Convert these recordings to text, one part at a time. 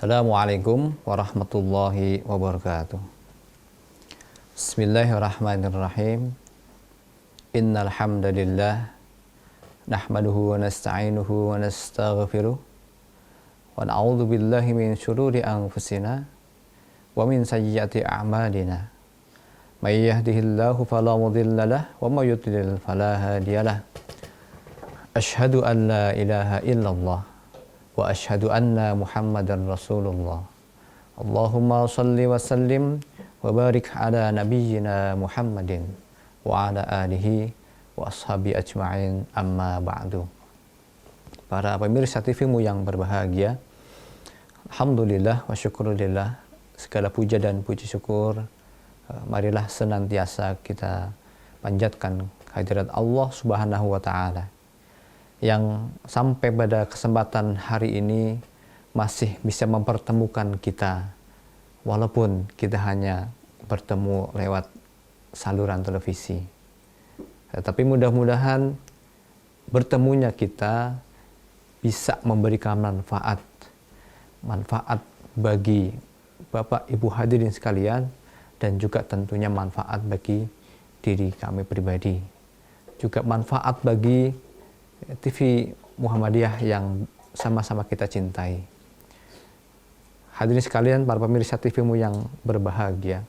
Assalamualaikum warahmatullahi wabarakatuh. Bismillahirrahmanirrahim. Innal hamdalillah nahmaduhu wa nasta'inuhu wa nastaghfiruh wa na'udzu billahi min syururi anfusina wa min sayyiati a'malina. May yahdihillahu fala mudilla lahu wa may yudlil fala hadiyalah. Asyhadu an la ilaha illallah wa asyhadu anna Muhammadan Rasulullah. Allahumma salli wa sallim wa barik ala nabiyyina Muhammadin wa ala alihi wa ashabi ajma'in, amma ba'du. Para pemirsa TV-mu yang berbahagia, alhamdulillah wa syukurillah, segala puja dan puji syukur marilah senantiasa kita panjatkan kehadirat Allah Subhanahu wa taala yang sampai pada kesempatan hari ini masih bisa mempertemukan kita walaupun kita hanya bertemu lewat saluran televisi. Tetapi mudah-mudahan bertemunya kita bisa memberikan manfaat bagi Bapak Ibu hadirin sekalian, dan juga tentunya manfaat bagi diri kami pribadi, juga manfaat bagi TV Muhammadiyah yang sama-sama kita cintai. Hadirin sekalian, para pemirsa TV-mu yang berbahagia,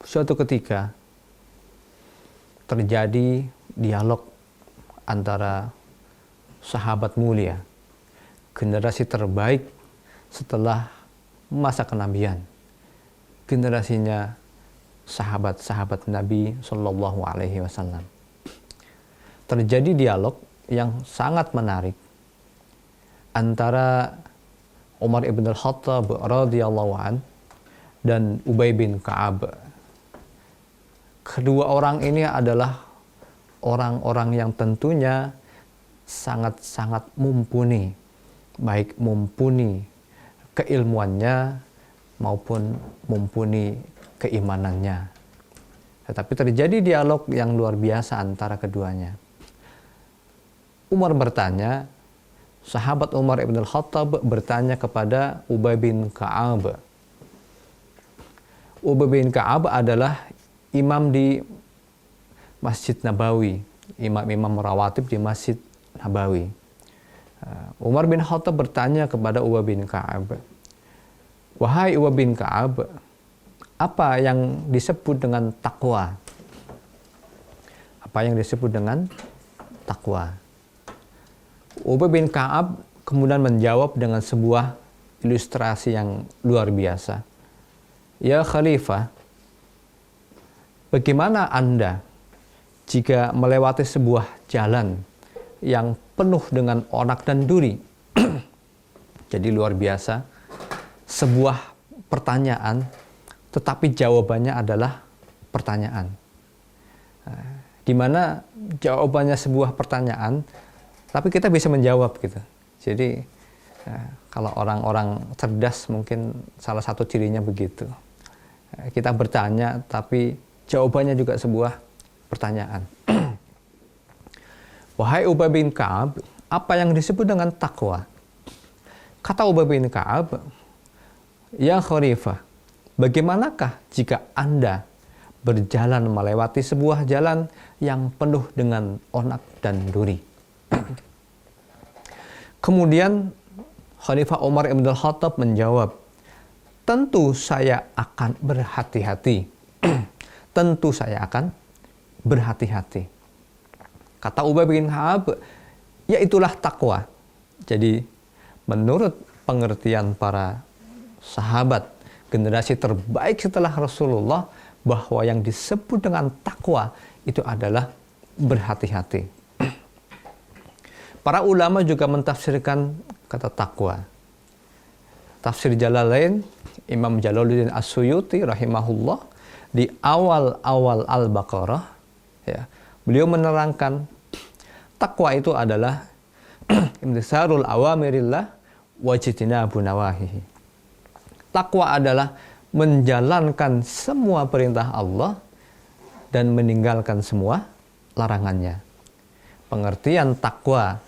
suatu ketika terjadi dialog antara sahabat mulia, generasi terbaik setelah masa kenabian, generasinya sahabat-sahabat Nabi Shallallahu Alaihi Wasallam. Terjadi dialog yang sangat menarik antara Umar ibn al-Khattab radhiyallahu an dan Ubay bin Ka'ab. Kedua orang ini adalah orang-orang yang tentunya sangat-sangat mumpuni, baik mumpuni keilmuannya maupun mumpuni keimanannya. Tetapi terjadi dialog yang luar biasa antara keduanya. Umar bertanya, sahabat Umar ibn al-Khattab bertanya kepada Ubay bin Ka'ab. Ubay bin Ka'ab adalah imam di Masjid Nabawi, imam-imam rawatib di Masjid Nabawi. Umar bin Khattab bertanya kepada Ubay bin Ka'ab, wahai Ubay bin Ka'ab, apa yang disebut dengan takwa? Apa yang disebut dengan takwa? Ubay bin Ka'ab kemudian menjawab dengan sebuah ilustrasi yang luar biasa. Ya Khalifah, bagaimana Anda jika melewati sebuah jalan yang penuh dengan onak dan duri? Jadi luar biasa, sebuah pertanyaan, tetapi jawabannya adalah pertanyaan. Di mana jawabannya sebuah pertanyaan, tapi kita bisa menjawab gitu. Jadi kalau orang-orang cerdas mungkin salah satu cirinya begitu. Kita bertanya, tapi jawabannya juga sebuah pertanyaan. Wahai Ubay bin Ka'ab, apa yang disebut dengan takwa? Kata Ubay bin Ka'ab, ya Khalifah, bagaimanakah jika Anda berjalan melewati sebuah jalan yang penuh dengan onak dan duri? Kemudian Khalifah Umar ibn al-Khattab menjawab, tentu saya akan berhati-hati. Tentu saya akan berhati-hati. Kata Ubay bin Ka'ab, ya itulah takwa. Jadi menurut pengertian para sahabat generasi terbaik setelah Rasulullah, bahwa yang disebut dengan takwa itu adalah berhati-hati. Para ulama juga mentafsirkan kata takwa. Tafsir Jalalain, Imam Jalaluddin As-Suyuti rahimahullah, di awal-awal Al-Baqarah, ya, beliau menerangkan takwa itu adalah imtisarul awamirillah wajtinabun nawahihi. Takwa adalah menjalankan semua perintah Allah dan meninggalkan semua larangannya. Pengertian takwa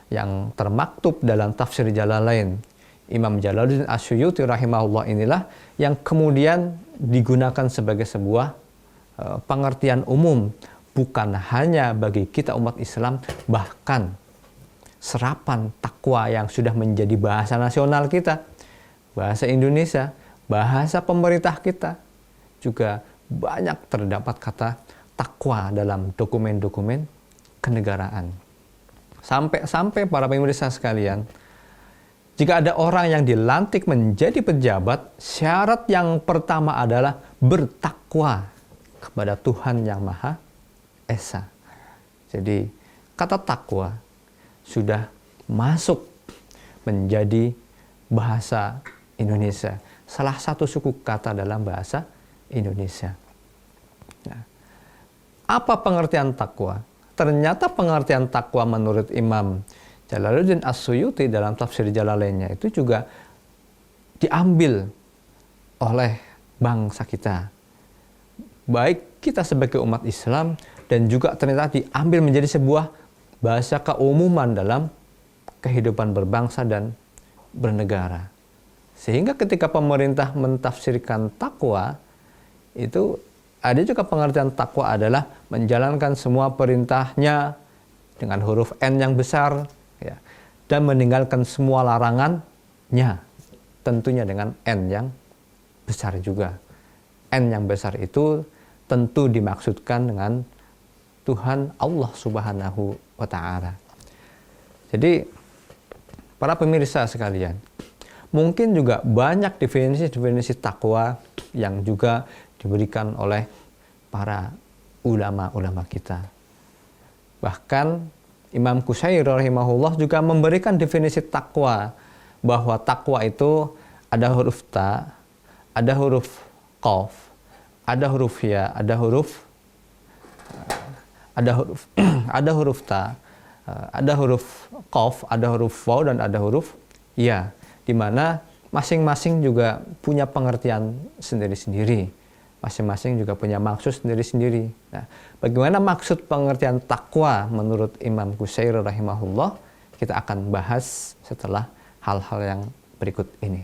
yang termaktub dalam tafsir Jalalain Imam Jalaluddin Asyuyuti rahimahullah inilah yang kemudian digunakan sebagai sebuah pengertian umum, bukan hanya bagi kita umat Islam, bahkan serapan takwa yang sudah menjadi bahasa nasional kita, bahasa Indonesia, bahasa pemerintah kita, juga banyak terdapat kata takwa dalam dokumen-dokumen kenegaraan. Sampai para pemirsa sekalian, jika ada orang yang dilantik menjadi pejabat, syarat yang pertama adalah bertakwa kepada Tuhan Yang Maha Esa. Jadi kata takwa sudah masuk menjadi bahasa Indonesia, salah satu suku kata dalam bahasa Indonesia. Nah, apa pengertian takwa? Ternyata pengertian takwa menurut Imam Jalaluddin As-Suyuti dalam tafsir Jalalainnya itu juga diambil oleh bangsa kita, baik kita sebagai umat Islam, dan juga ternyata diambil menjadi sebuah bahasa keumuman dalam kehidupan berbangsa dan bernegara. Sehingga ketika pemerintah mentafsirkan takwa, itu ada juga pengertian takwa adalah menjalankan semua perintahnya dengan huruf N yang besar, ya, dan meninggalkan semua larangannya, tentunya dengan N yang besar juga. N yang besar itu tentu dimaksudkan dengan Tuhan Allah Subhanahu wa Ta'ala. Jadi para pemirsa sekalian, mungkin juga banyak definisi-definisi takwa yang juga diberikan oleh para ulama-ulama kita. Bahkan Imam Qushairi rahimahullah juga memberikan definisi takwa, bahwa takwa itu ada huruf ta, ada huruf qaf, ada huruf ya, ada huruf ta, ada huruf qaf, ada huruf waw, dan ada huruf ya, di mana masing-masing juga punya pengertian sendiri-sendiri, masing-masing juga punya maksud sendiri-sendiri. Nah, bagaimana maksud pengertian takwa menurut Imam Qushairi rahimahullah, kita akan bahas setelah hal-hal yang berikut ini.